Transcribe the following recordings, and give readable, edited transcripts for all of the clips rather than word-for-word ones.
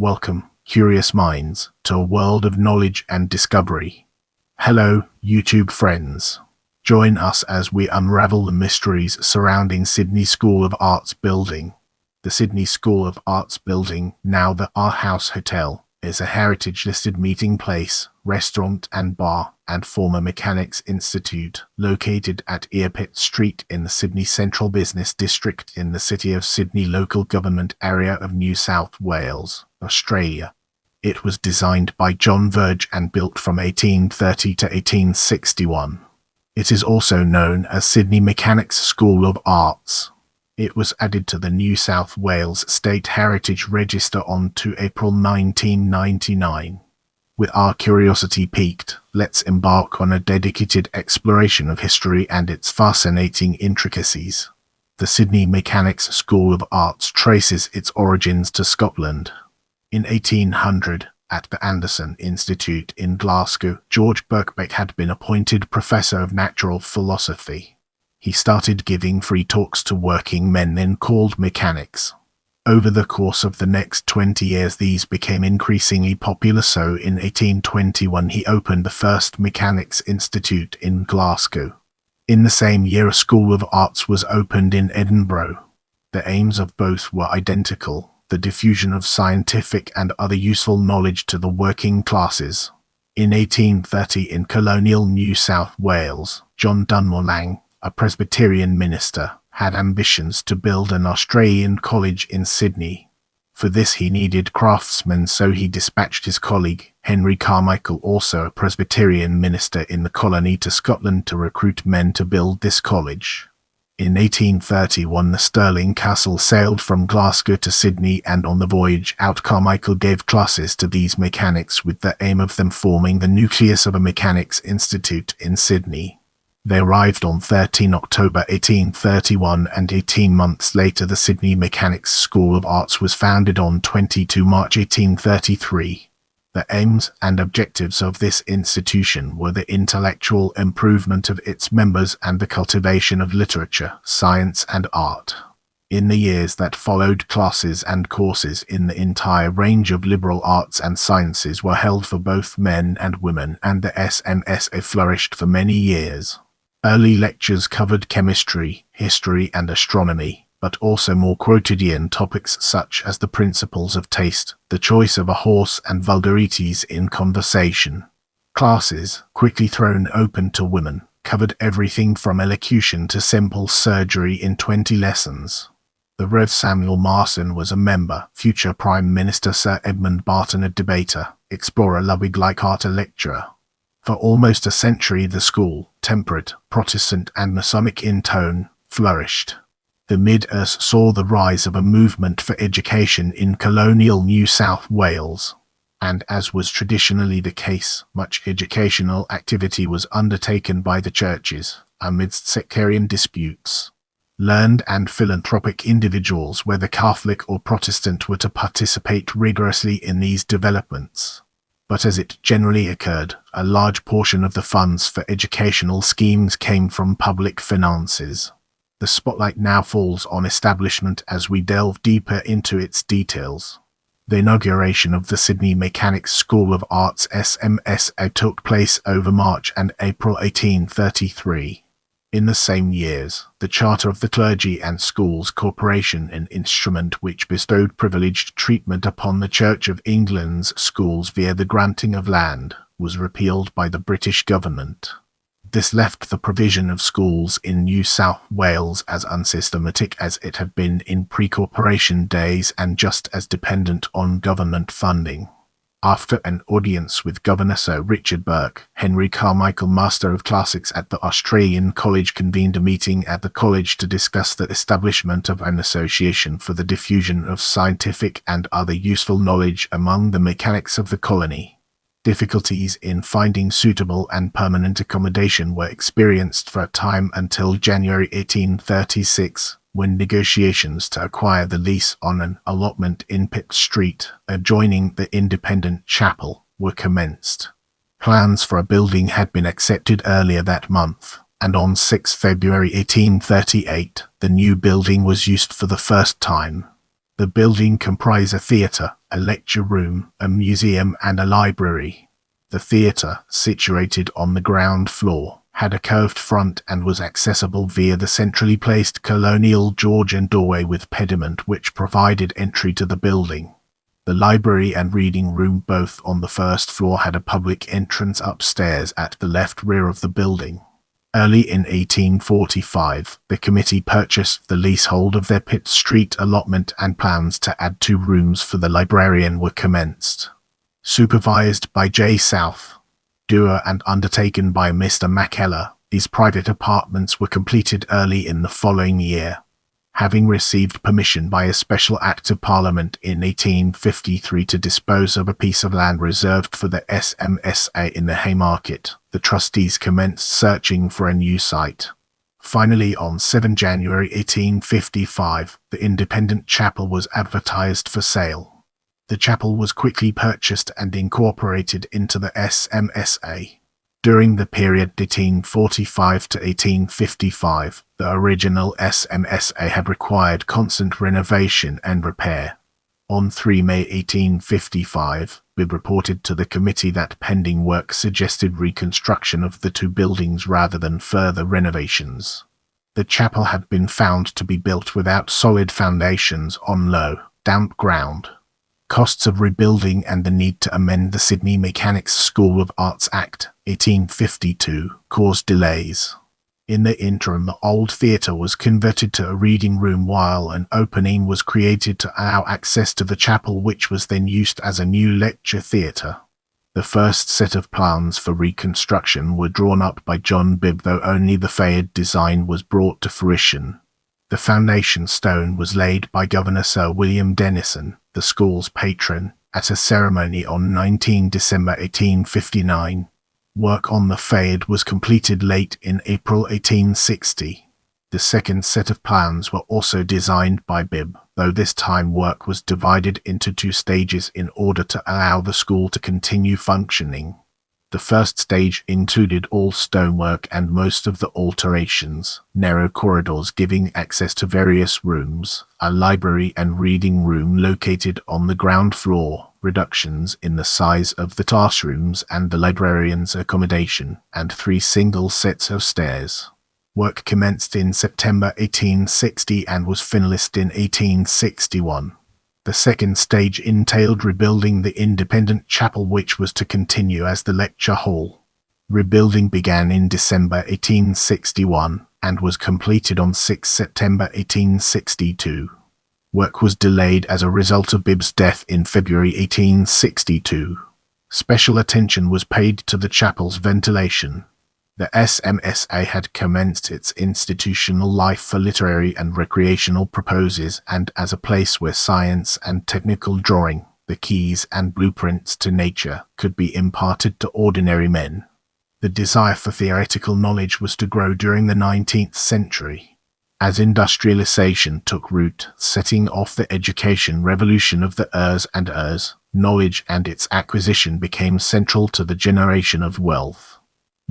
Welcome, curious minds, to a world of knowledge and discovery. Hello, YouTube friends. Join us as we unravel the mysteries surrounding Sydney School of Arts building. The Sydney School of Arts building, now the Arthouse Hotel, is a heritage-listed meeting place, restaurant and bar, and former Mechanics Institute, located at Pitt Street in the Sydney Central Business District in the City of Sydney local government area of New South Wales, Australia. It was designed by John Verge and built from 1830 to 1861. It is also known as Sydney Mechanics School of Arts. It was added to the New South Wales State Heritage Register on April 1999. With our curiosity piqued, let's embark on a dedicated exploration of history and its fascinating intricacies. The Sydney Mechanics School of Arts traces its origins to Scotland. In 1800, at the Anderson Institute in Glasgow, George Birkbeck had been appointed Professor of Natural Philosophy. He started giving free talks to working men then called mechanics. Over the course of the next 20 years these became increasingly popular, so in 1821 he opened the first Mechanics Institute in Glasgow. In the same year a School of Arts was opened in Edinburgh. The aims of both were identical: the diffusion of scientific and other useful knowledge to the working classes. In 1830 in colonial New South Wales, John Dunmore Lang, a Presbyterian minister, had ambitions to build an Australian college in Sydney. For this he needed craftsmen, so he dispatched his colleague, Henry Carmichael, also a Presbyterian minister in the colony, to Scotland to recruit men to build this college. In 1831 the Stirling Castle sailed from Glasgow to Sydney, and on the voyage out Carmichael gave classes to these mechanics with the aim of them forming the nucleus of a Mechanics Institute in Sydney. They arrived on 13 October 1831 and 18 months later the Sydney Mechanics School of Arts was founded on 22 March 1833. The aims and objectives of this institution were the intellectual improvement of its members and the cultivation of literature, science and art. In the years that followed, classes and courses in the entire range of liberal arts and sciences were held for both men and women, and the SMSA flourished for many years. Early lectures covered chemistry, history and astronomy, but also more quotidian topics such as the principles of taste, the choice of a horse and vulgarities in conversation. Classes, quickly thrown open to women, covered everything from elocution to simple surgery in 20 lessons. The Rev. Samuel Marson was a member, future Prime Minister Sir Edmund Barton a debater, explorer Ludwig Leichhardt a lecturer. For almost a century the school, temperate, Protestant and Masonic in tone, flourished. The mid-earth saw the rise of a movement for education in colonial New South Wales, and as was traditionally the case, much educational activity was undertaken by the churches, amidst sectarian disputes. Learned and philanthropic individuals, whether Catholic or Protestant, were to participate rigorously in these developments. But as it generally occurred, a large portion of the funds for educational schemes came from public finances. The spotlight now falls on establishment as we delve deeper into its details. The inauguration of the Sydney Mechanics School of Arts SMSA took place over March and April 1833. In the same years, the Charter of the Clergy and Schools Corporation, an instrument which bestowed privileged treatment upon the Church of England's schools via the granting of land, was repealed by the British government. This left the provision of schools in New South Wales as unsystematic as it had been in pre-corporation days and just as dependent on government funding. After an audience with Governor Sir Richard Burke, Henry Carmichael, Master of Classics at the Australian College, convened a meeting at the college to discuss the establishment of an association for the diffusion of scientific and other useful knowledge among the mechanics of the colony. Difficulties in finding suitable and permanent accommodation were experienced for a time until January 1836, when negotiations to acquire the lease on an allotment in Pitt Street, adjoining the Independent Chapel, were commenced. Plans for a building had been accepted earlier that month, and on 6 February 1838, the new building was used for the first time. The building comprised a theatre, a lecture room, a museum and a library. The theatre, situated on the ground floor, had a curved front and was accessible via the centrally placed colonial Georgian doorway with pediment which provided entry to the building. The library and reading room, both on the first floor, had a public entrance upstairs at the left rear of the building. Early in 1845, the committee purchased the leasehold of their Pitt Street allotment and plans to add 2 rooms for the librarian were commenced. Supervised by J. South, Dewar and undertaken by Mr. McKellar, these private apartments were completed early in the following year. Having received permission by a special Act of Parliament in 1853 to dispose of a piece of land reserved for the SMSA in the Haymarket, the trustees commenced searching for a new site. Finally, on 7 January 1855, the independent chapel was advertised for sale. The chapel was quickly purchased and incorporated into the SMSA. During the period 1845 to 1855, the original SMSA had required constant renovation and repair. On 3 May 1855, Bibb reported to the committee that pending work suggested reconstruction of the 2 buildings rather than further renovations. The chapel had been found to be built without solid foundations on low, damp ground. Costs of rebuilding and the need to amend the Sydney Mechanics' School of Arts Act, 1852, caused delays. In the interim, the old theatre was converted to a reading room while an opening was created to allow access to the chapel, which was then used as a new lecture theatre. The first set of plans for reconstruction were drawn up by John Bibb, though only the fayed design was brought to fruition. The foundation stone was laid by Governor Sir William Denison, the school's patron, at a ceremony on 19 December 1859. Work on the fayade was completed late in April 1860. The second set of plans were also designed by Bibb, though this time work was divided into 2 stages in order to allow the school to continue functioning. The first stage included all stonework and most of the alterations, narrow corridors giving access to various rooms, a library and reading room located on the ground floor, reductions in the size of the classrooms and the librarian's accommodation, and 3 single sets of stairs. Work commenced in September 1860 and was finished in 1861. The second stage entailed rebuilding the independent chapel, which was to continue as the lecture hall. Rebuilding began in December 1861 and was completed on 6 September 1862. Work was delayed as a result of Bibb's death in February 1862. Special attention was paid to the chapel's ventilation. The SMSA had commenced its institutional life for literary and recreational purposes and as a place where science and technical drawing, the keys and blueprints to nature, could be imparted to ordinary men. The desire for theoretical knowledge was to grow during the 19th century. As industrialization took root, setting off the education revolution of the ears and ers, knowledge and its acquisition became central to the generation of wealth.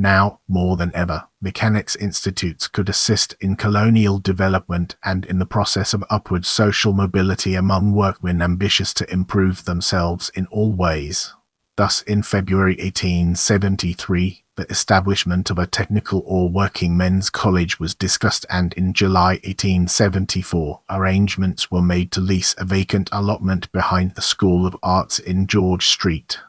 Now, more than ever, mechanics institutes could assist in colonial development and in the process of upward social mobility among workmen ambitious to improve themselves in all ways. Thus, in February 1873, the establishment of a technical or working men's college was discussed, and in July 1874, arrangements were made to lease a vacant allotment behind the School of Arts in George Street.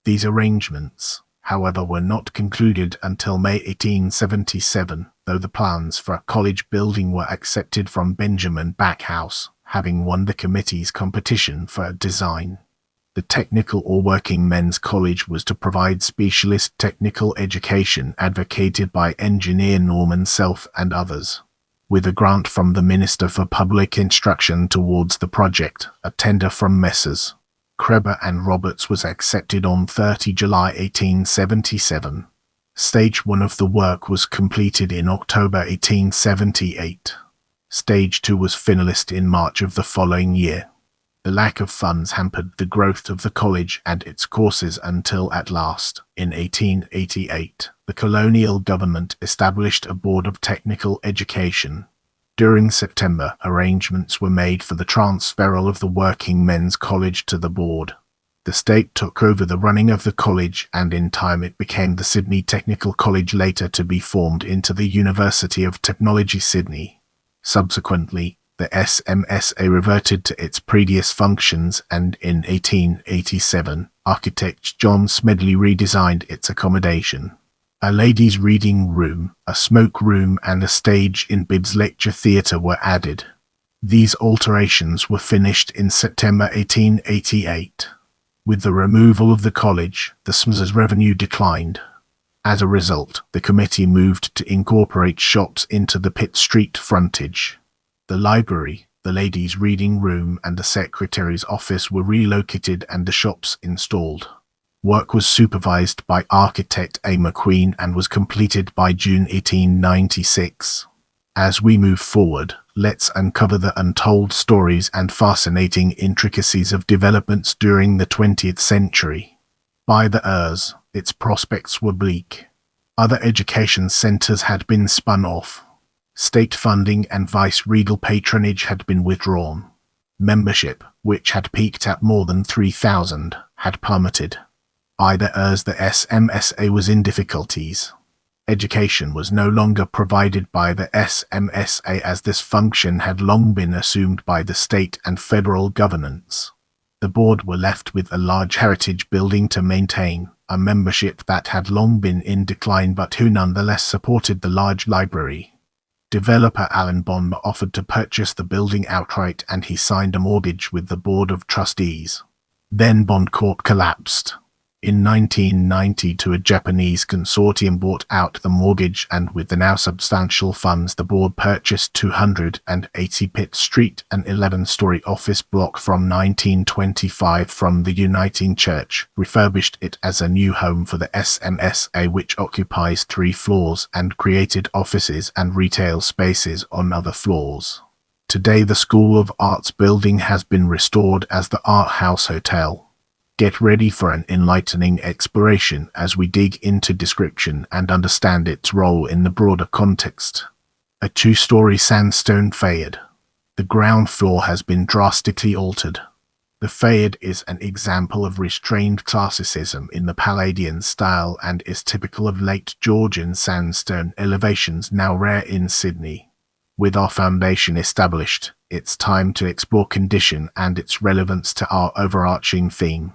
These arrangements, however, were not concluded until May 1877, though the plans for a college building were accepted from Benjamin Backhouse, having won the committee's competition for a design. The Technical or Working Men's College was to provide specialist technical education advocated by engineer Norman Self and others. With a grant from the Minister for Public Instruction towards the project, a tender from Messrs. Kreber and Roberts was accepted on 30 July 1877. Stage 1 of the work was completed in October 1878. Stage 2 was finished in March of the following year. The lack of funds hampered the growth of the college and its courses until at last, in 1888, the colonial government established a Board of Technical Education. During September, arrangements were made for the transferal of the Working Men's College to the board. The state took over the running of the college, and in time it became the Sydney Technical College, later to be formed into the University of Technology Sydney. Subsequently, the SMSA reverted to its previous functions, and in 1887, architect John Smedley redesigned its accommodation. A ladies' reading room, a smoke room and a stage in Bibb's Lecture Theatre were added. These alterations were finished in September 1888. With the removal of the college, the SMSA's revenue declined. As a result, the committee moved to incorporate shops into the Pitt Street frontage. The library, the ladies' reading room and the secretary's office were relocated and the shops installed. Work was supervised by architect A. McQueen and was completed by June 1896. As we move forward, let's uncover the untold stories and fascinating intricacies of developments during the 20th century. By the years, its prospects were bleak. Other education centres had been spun off. State funding and vice-regal patronage had been withdrawn. Membership, which had peaked at more than 3,000, had plummeted. Either as the SMSA was in difficulties. Education was no longer provided by the SMSA, as this function had long been assumed by the state and federal governments. The board were left with a large heritage building to maintain, a membership that had long been in decline but who nonetheless supported the large library. Developer Alan Bond offered to purchase the building outright, and he signed a mortgage with the Board of Trustees. Then Bond Corp collapsed. In 1992, a Japanese consortium bought out the mortgage, and with the now substantial funds, the board purchased 280 Pitt Street, an 11-story office block from 1925 from the Uniting Church, refurbished it as a new home for the SMSA, which occupies 3 floors, and created offices and retail spaces on other floors. Today, the School of Arts building has been restored as the Arthouse Hotel. Get ready for an enlightening exploration as we dig into description and understand its role in the broader context. A 2-story sandstone fayard. The ground floor has been drastically altered. The fayard is an example of restrained classicism in the Palladian style and is typical of late Georgian sandstone elevations now rare in Sydney. With our foundation established, it's time to explore condition and its relevance to our overarching theme.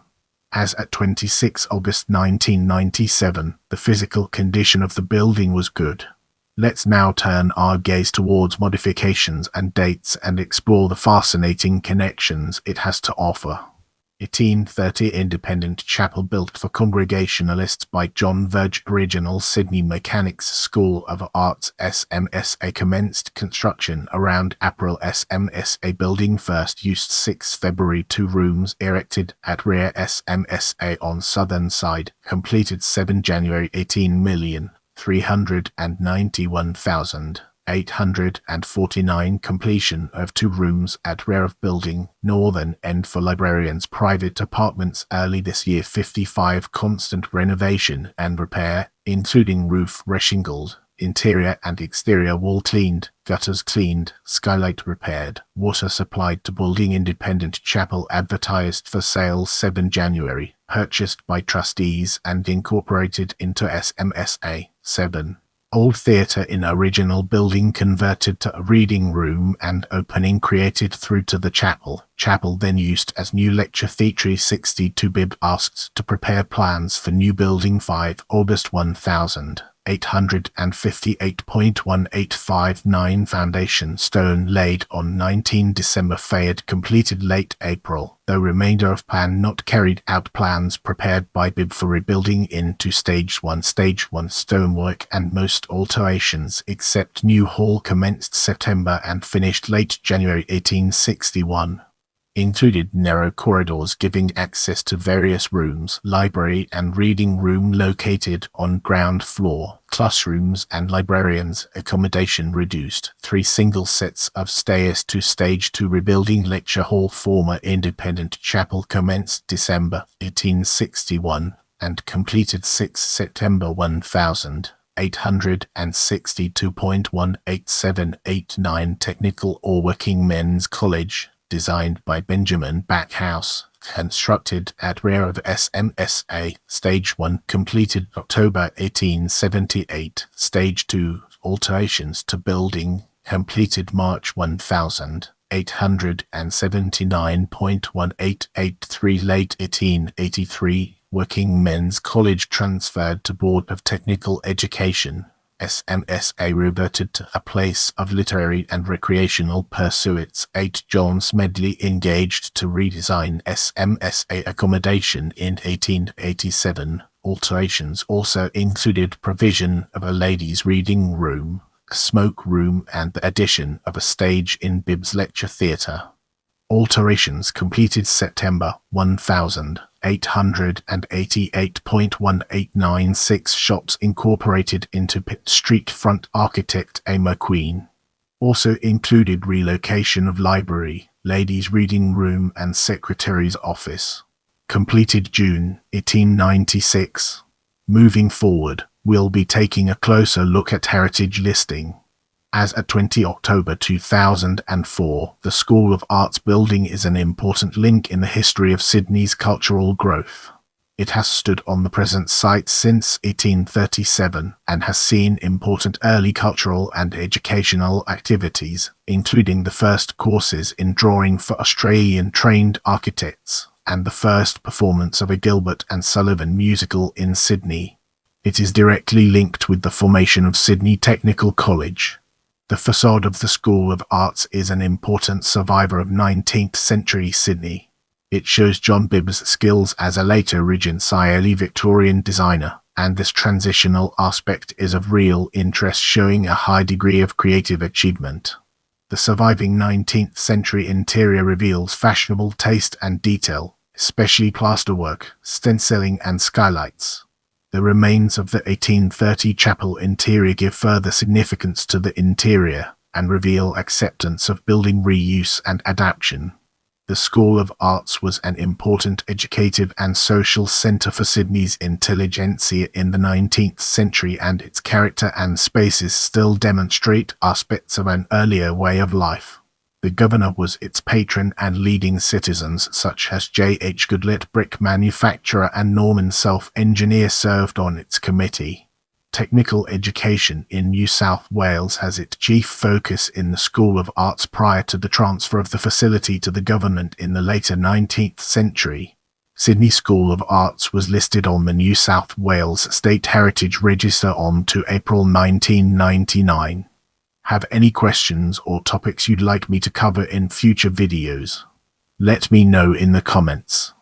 As at 26 August 1997, the physical condition of the building was good. Let's now turn our gaze towards modifications and dates and explore the fascinating connections it has to offer. 1830 Independent Chapel built for Congregationalists by John Verge. Original Sydney Mechanics School of Arts SMSA commenced construction around April. SMSA building first used 6 February 2 rooms erected at rear SMSA on southern side, completed 7 January 18,391,849 completion of 2 rooms at rear of building, northern end for librarians private apartments early this year 55 constant renovation and repair, including roof reshingled, interior and exterior wall cleaned, gutters cleaned, skylight repaired, water supplied to building. Independent Chapel advertised for sale 7 January, purchased by trustees and incorporated into SMSA. 7. Old theatre in original building converted to a reading room and opening created through to the chapel. Chapel then used as new lecture theatre. 62 Bibb asked to prepare plans for new building 5 August 1858.1859 foundation stone laid on 19 December fayard completed late April, though remainder of plan not carried out. Plans prepared by Bibb for rebuilding into Stage 1 stonework and most alterations except new hall commenced September and finished late January 1861. Included narrow corridors giving access to various rooms, library and reading room located on ground floor, classrooms and librarians, accommodation reduced, 3 single sets of stairs to Stage 2 rebuilding lecture hall. Former Independent Chapel commenced December 1861 and completed 6 September 1000. 862.18789 Technical or Working Men's College, designed by Benjamin Backhouse, constructed at rear of SMSA, Stage 1, completed October 1878, Stage 2, alterations to building, completed March 1879.1883, late 1883, Working Men's College transferred to Board of Technical Education. SMSA reverted to a place of literary and recreational pursuits. 8. John Smedley engaged to redesign SMSA accommodation in 1887. Alterations also included provision of a ladies' reading room, smoke room, and the addition of a stage in Bibbs Lecture Theatre. Alterations completed September 1888.1896. Shops incorporated into Pitt Street. Front architect A. McQueen. Also included relocation of library, ladies' reading room, and secretary's office. Completed June 1896. Moving forward, we'll be taking a closer look at heritage listing. As at 20 October 2004, the School of Arts building is an important link in the history of Sydney's cultural growth. It has stood on the present site since 1837 and has seen important early cultural and educational activities, including the first courses in drawing for Australian-trained architects and the first performance of a Gilbert and Sullivan musical in Sydney. It is directly linked with the formation of Sydney Technical College. The facade of the School of Arts is an important survivor of 19th century Sydney. It shows John Bibbs' skills as a later Regent's early Victorian designer, and this transitional aspect is of real interest, showing a high degree of creative achievement. The surviving 19th century interior reveals fashionable taste and detail, especially plasterwork, stenciling, and skylights. The remains of the 1830 chapel interior give further significance to the interior and reveal acceptance of building reuse and adaptation. The School of Arts was an important educative and social centre for Sydney's intelligentsia in the 19th century, and its character and spaces still demonstrate aspects of an earlier way of life. The governor was its patron, and leading citizens such as J. H. Goodlet, brick manufacturer, and Norman Self, engineer, served on its committee. Technical education in New South Wales has its chief focus in the School of Arts prior to the transfer of the facility to the government in the later 19th century. Sydney School of Arts was listed on the New South Wales State Heritage Register on to April 1999. Have any questions or topics you'd like me to cover in future videos? Let me know in the comments.